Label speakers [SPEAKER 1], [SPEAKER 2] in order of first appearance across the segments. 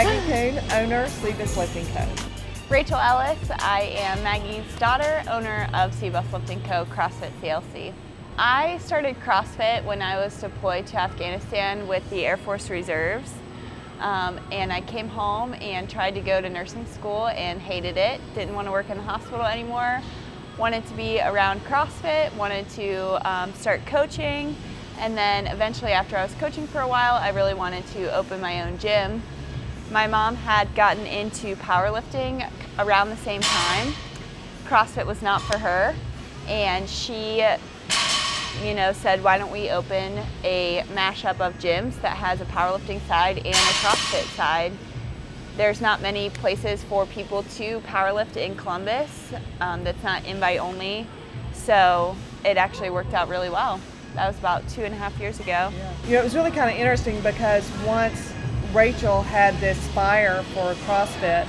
[SPEAKER 1] Maggie Kuhn, owner, CBUS Lifting Co.
[SPEAKER 2] Rachel Ellis, I am Maggie's daughter, owner of CBUS Lifting Co. CrossFit CLC. I started CrossFit when I was deployed to Afghanistan with the Air Force Reserves. And I came home and tried to go to nursing school and hated it. Didn't want to work in the hospital anymore. Wanted to be around CrossFit, wanted to start coaching. And then eventually, after I was coaching for a while, I really wanted to open my own gym. My mom had gotten into powerlifting around the same time. CrossFit was not for her, and she said, why don't we open a mashup of gyms that has a powerlifting side and a CrossFit side. There's not many places for people to powerlift in Columbus that's not invite only, so it actually worked out really well. That was about 2.5 years ago.
[SPEAKER 1] Yeah. It was really kind of interesting because once Rachel had this fire for CrossFit,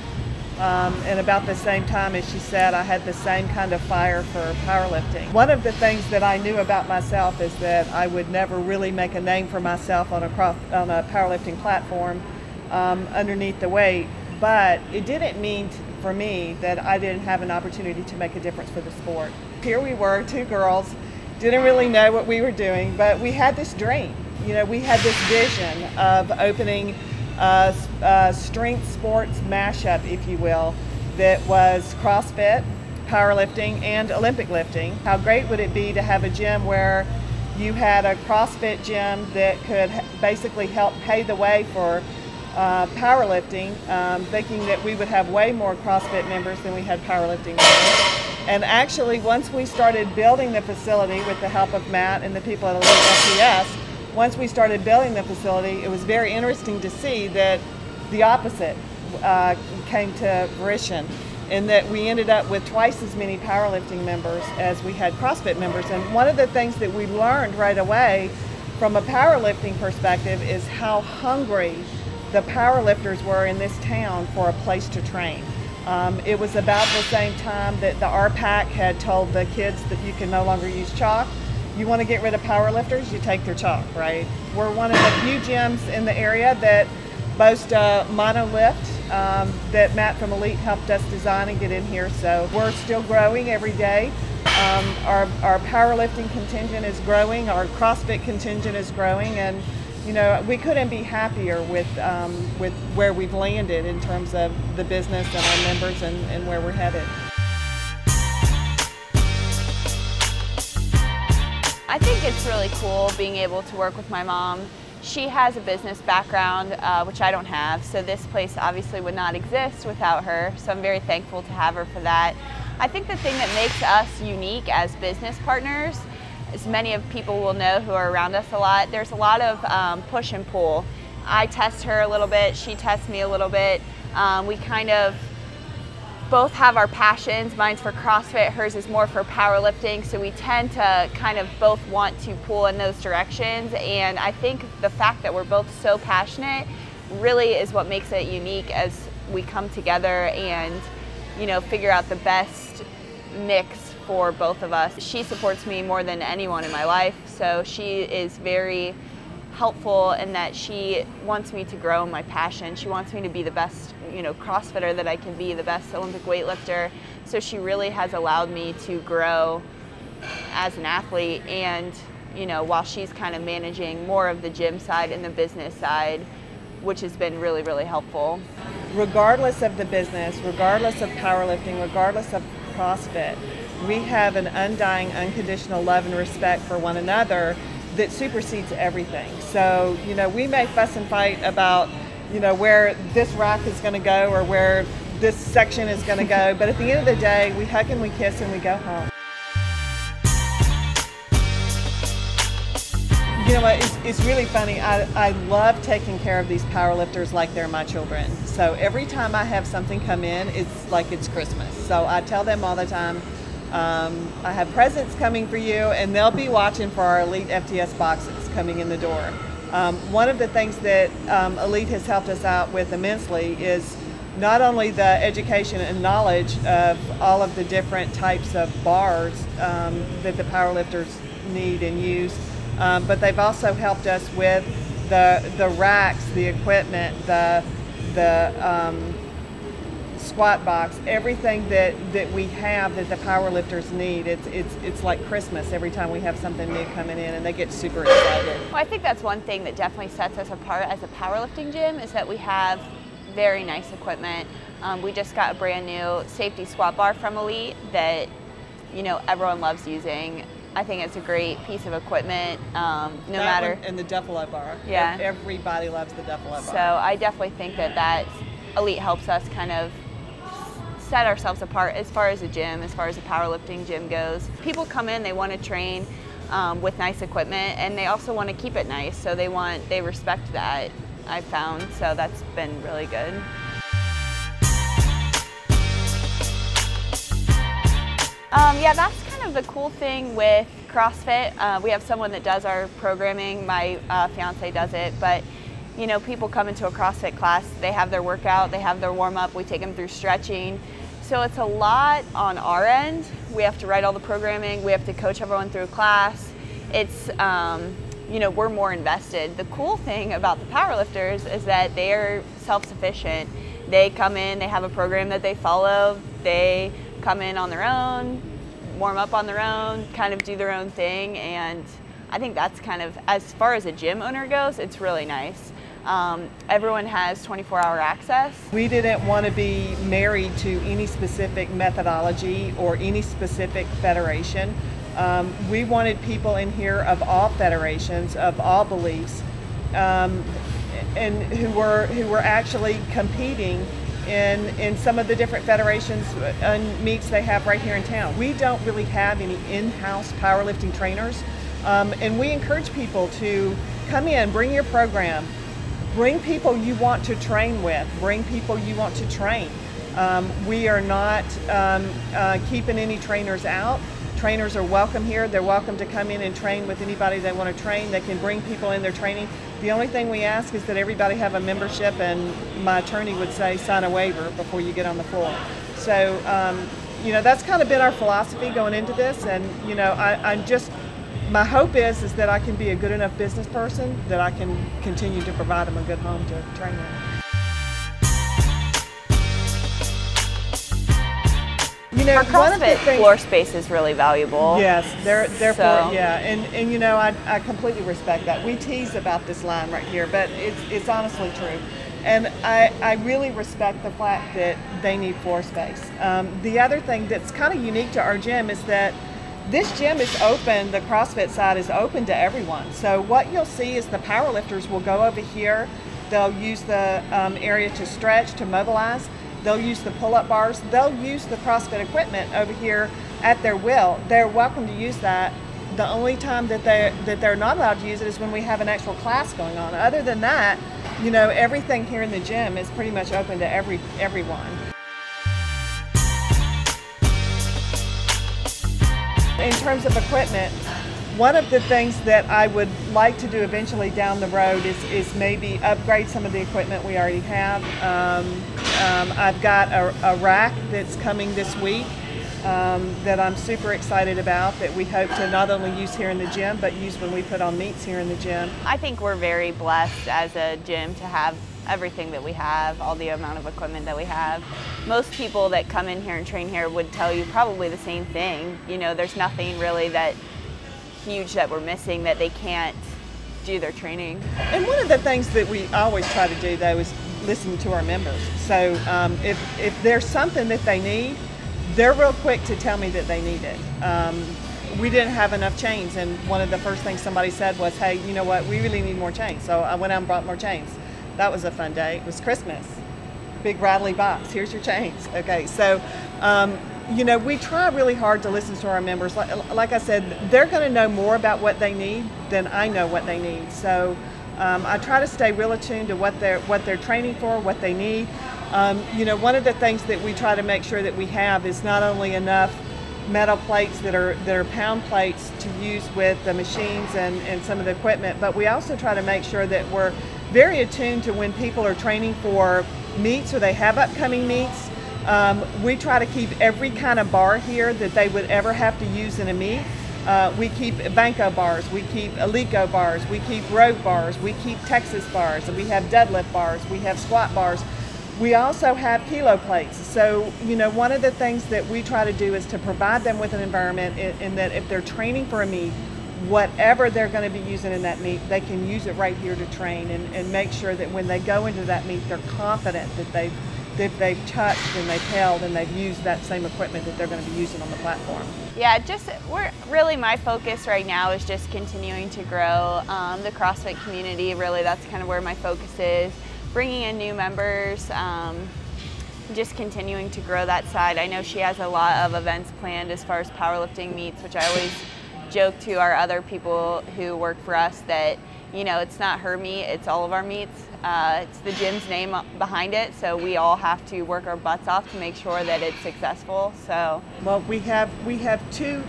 [SPEAKER 1] and about the same time as she said, I had the same kind of fire for powerlifting. One of the things that I knew about myself is that I would never really make a name for myself on a powerlifting platform underneath the weight, but it didn't mean for me that I didn't have an opportunity to make a difference for the sport. Here we were, two girls, didn't really know what we were doing, but we had this dream. We had this vision of opening a strength sports mashup, if you will, that was CrossFit, powerlifting, and Olympic lifting. How great would it be to have a gym where you had a CrossFit gym that could basically help pay the way for powerlifting, thinking that we would have way more CrossFit members than we had powerlifting members. And actually, once we started building the facility with the help of Matt and the people at elitefts, once we started building the facility, it was very interesting to see that the opposite came to fruition, in that we ended up with twice as many powerlifting members as we had CrossFit members. And one of the things that we learned right away from a powerlifting perspective is how hungry the powerlifters were in this town for a place to train. It was about the same time that the RPAC had told the kids that you can no longer use chalk. You want to get rid of powerlifters, you take their chalk, right? We're one of the few gyms in the area that boast a monolift that Matt from Elite helped us design and get in here. So we're still growing every day. Our powerlifting contingent is growing, our CrossFit contingent is growing, and we couldn't be happier with where we've landed in terms of the business and our members and where we're headed.
[SPEAKER 2] I think it's really cool being able to work with my mom. She has a business background, which I don't have, so this place obviously would not exist without her, so I'm very thankful to have her for that. I think the thing that makes us unique as business partners, as many of people will know who are around us a lot, there's a lot of push and pull. I test her a little bit, she tests me a little bit. We kind of both have our passions. Mine's for CrossFit, hers is more for powerlifting, so we tend to kind of both want to pull in those directions, and I think the fact that we're both so passionate really is what makes it unique as we come together and figure out the best mix for both of us. She supports me more than anyone in my life, so she is very helpful in that she wants me to grow in my passion. She wants me to be the best CrossFitter that I can be, the best Olympic weightlifter. So she really has allowed me to grow as an athlete, and while she's kind of managing more of the gym side and the business side, which has been really, really helpful.
[SPEAKER 1] Regardless of the business, regardless of powerlifting, regardless of CrossFit, we have an undying, unconditional love and respect for one another that supersedes everything. So, we may fuss and fight about, where this rack is going to go or where this section is going to go, but at the end of the day, we hug and we kiss and we go home. It's really funny. I love taking care of these powerlifters like they're my children. So every time I have something come in, it's like it's Christmas. So I tell them all the time, I have presents coming for you, and they'll be watching for our Elite FTS boxes coming in the door. One of the things that Elite has helped us out with immensely is not only the education and knowledge of all of the different types of bars that the powerlifters need and use, but they've also helped us with the racks, the equipment, the the squat box, everything that we have that the power lifters need. It's like Christmas every time we have something new coming in, and they get super excited.
[SPEAKER 2] Well, I think that's one thing that definitely sets us apart as a powerlifting gym is that we have very nice equipment. We just got a brand new safety squat bar from Elite that, you know, everyone loves using. I think it's a great piece of equipment, no matter.
[SPEAKER 1] And the Duffalo bar.
[SPEAKER 2] Yeah.
[SPEAKER 1] Everybody loves the Duffalo bar.
[SPEAKER 2] So I definitely think that Elite helps us kind of set ourselves apart as far as a gym, as far as a powerlifting gym goes. People come in, they want to train with nice equipment, and they also want to keep it nice. So they respect that, I've found. So that's been really good. Yeah, that's kind of the cool thing with CrossFit. We have someone that does our programming. My fiance does it, but you know, people come into a CrossFit class, they have their workout, they have their warm-up, we take them through stretching. So it's a lot on our end. We have to write all the programming, we have to coach everyone through class. It's, you know, we're more invested. The cool thing about the powerlifters is that they are self-sufficient. They come in, they have a program that they follow, they come in on their own, warm up on their own, kind of do their own thing, and I think that's kind of, as far as a gym owner goes, it's really nice. Everyone has 24-hour access.
[SPEAKER 1] We didn't want to be married to any specific methodology or any specific federation. We wanted people in here of all federations, of all beliefs, and who were actually competing in some of the different federations and meets they have right here in town. We don't really have any in-house powerlifting trainers, and we encourage people to come in, bring your program, bring people you want to train with, bring people you want to train. We are not keeping any trainers out. Trainers are welcome here. They're welcome to come in and train with anybody they want to train. They can bring people in their training. The only thing we ask is that everybody have a membership, and my attorney would say sign a waiver before you get on the floor. So, you know, that's kind of been our philosophy going into this, and you know, my hope is that I can be a good enough business person that I can continue to provide them a good home to train in.
[SPEAKER 2] You know, for CrossFit, floor space is really valuable.
[SPEAKER 1] Yes, yeah, and you know, I completely respect that. We tease about this line right here, but it's honestly true. And I really respect the fact that they need floor space. The other thing that's kind of unique to our gym is that this gym is open, the CrossFit side is open to everyone. So what you'll see is the powerlifters will go over here, they'll use the area to stretch, to mobilize, they'll use the pull-up bars, they'll use the CrossFit equipment over here at their will. They're welcome to use that. The only time that they're not allowed to use it is when we have an actual class going on. Other than that, you know, everything here in the gym is pretty much open to everyone. In terms of equipment, one of the things that I would like to do eventually down the road is maybe upgrade some of the equipment we already have. I've got a rack that's coming this week that I'm super excited about, that we hope to not only use here in the gym, but use when we put on meets here in the gym.
[SPEAKER 2] I think we're very blessed as a gym to have everything that we have, all the amount of equipment that we have. Most people that come in here and train here would tell you probably the same thing. You know, there's nothing really that huge that we're missing that they can't do their training.
[SPEAKER 1] And one of the things that we always try to do though is listen to our members. So if there's something that they need, they're real quick to tell me that they need it. We didn't have enough chains, and one of the first things somebody said was, hey, you know what, we really need more chains. So I went out and brought more chains. That was a fun day. It was Christmas. Big rattly box, here's your chains. Okay, so you know, we try really hard to listen to our members. Like I said, they're gonna know more about what they need than I know what they need. So I try to stay real attuned to what they're training for, what they need. You know, one of the things that we try to make sure that we have is not only enough metal plates that are pound plates to use with the machines and some of the equipment, but we also try to make sure that we're very attuned to when people are training for meets or they have upcoming meets. We try to keep every kind of bar here that they would ever have to use in a meet. We keep Banco bars, we keep Alico bars, we keep Rogue bars, we keep Texas bars, we have deadlift bars, we have squat bars. We also have kilo plates. So, you know, one of the things that we try to do is to provide them with an environment in that if they're training for a meet, whatever they're going to be using in that meet, they can use it right here to train and make sure that when they go into that meet, they're confident that they've touched and they've held and they've used that same equipment that they're going to be using on the platform.
[SPEAKER 2] Yeah, really my focus right now is just continuing to grow the CrossFit community. Really, that's kind of where my focus is. Bringing in new members, just continuing to grow that side. I know she has a lot of events planned as far as powerlifting meets, which I always joke to our other people who work for us that, you know, it's not her meet, it's all of our meets. It's the gym's name behind it, so we all have to work our butts off to make sure that it's successful. So,
[SPEAKER 1] well, we have two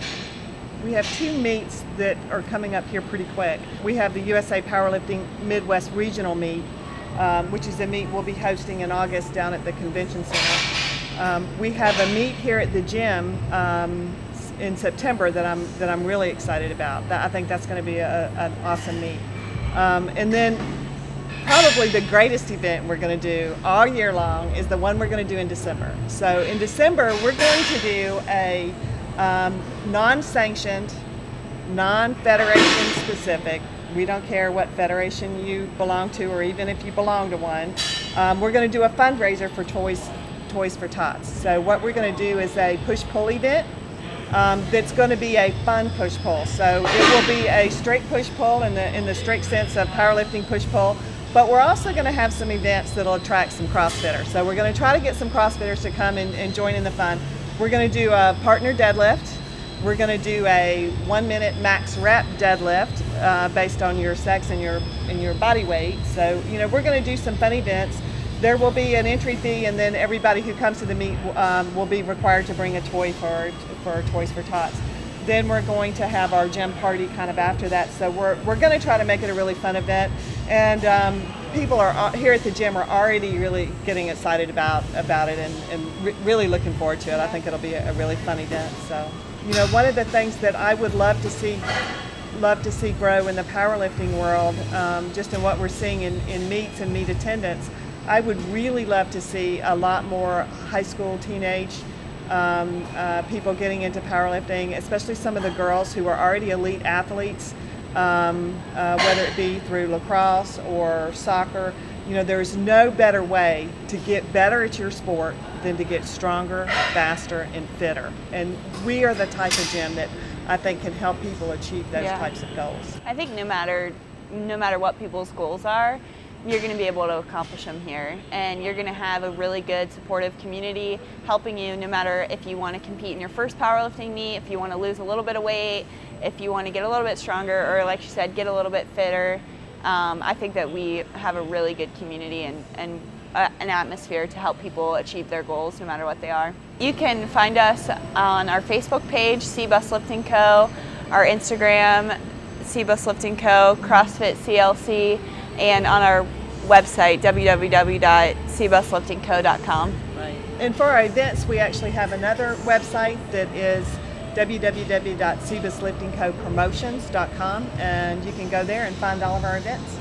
[SPEAKER 1] meets that are coming up here pretty quick. We have the USA Powerlifting Midwest Regional Meet, which is a meet we'll be hosting in August down at the Convention Center. We have a meet here at the gym in September that I'm really excited about. I think that's going to be an awesome meet. And then probably the greatest event we're going to do all year long is the one we're going to do in December. So in December, we're going to do a non-sanctioned, non-federation specific, we don't care what federation you belong to or even if you belong to one, we're going to do a fundraiser for Toys for Tots. So what we're going to do is a push-pull event that's going to be a fun push-pull. So it will be a straight push-pull in the strict sense of powerlifting push-pull, but we're also going to have some events that'll attract some CrossFitters. So we're going to try to get some CrossFitters to come and join in the fun. We're going to do a partner deadlift. We're going to do a 1 minute max rep deadlift based on your sex and your body weight. So, you know, we're going to do some fun events. There will be an entry fee, and then everybody who comes to the meet will be required to bring a toy for Toys for Tots. Then we're going to have our gym party kind of after that. So we're going to try to make it a really fun event, and people are here at the gym are already really getting excited about it and really looking forward to it. I think it'll be a really fun event. So, you know, one of the things that I would love to see grow in the powerlifting world, just in what we're seeing in meets and meet attendance, I would really love to see a lot more high school, teenage people getting into powerlifting, especially some of the girls who are already elite athletes, whether it be through lacrosse or soccer. You know, there's no better way to get better at your sport than to get stronger, faster, and fitter. And we are the type of gym that I think can help people achieve those types of goals.
[SPEAKER 2] I think no matter what people's goals are, you're going to be able to accomplish them here, and you're going to have a really good supportive community helping you no matter if you want to compete in your first powerlifting meet, if you want to lose a little bit of weight, if you want to get a little bit stronger, or like you said, get a little bit fitter. I think that we have a really good community and an atmosphere to help people achieve their goals no matter what they are. You can find us on our Facebook page, CBUS Lifting Co., our Instagram, CBUS Lifting Co., CrossFit CLC, and on our website, www.cbusliftingco.com.
[SPEAKER 1] Right. And for our events, we actually have another website that is www.cbusliftingcopromotions.com, and you can go there and find all of our events.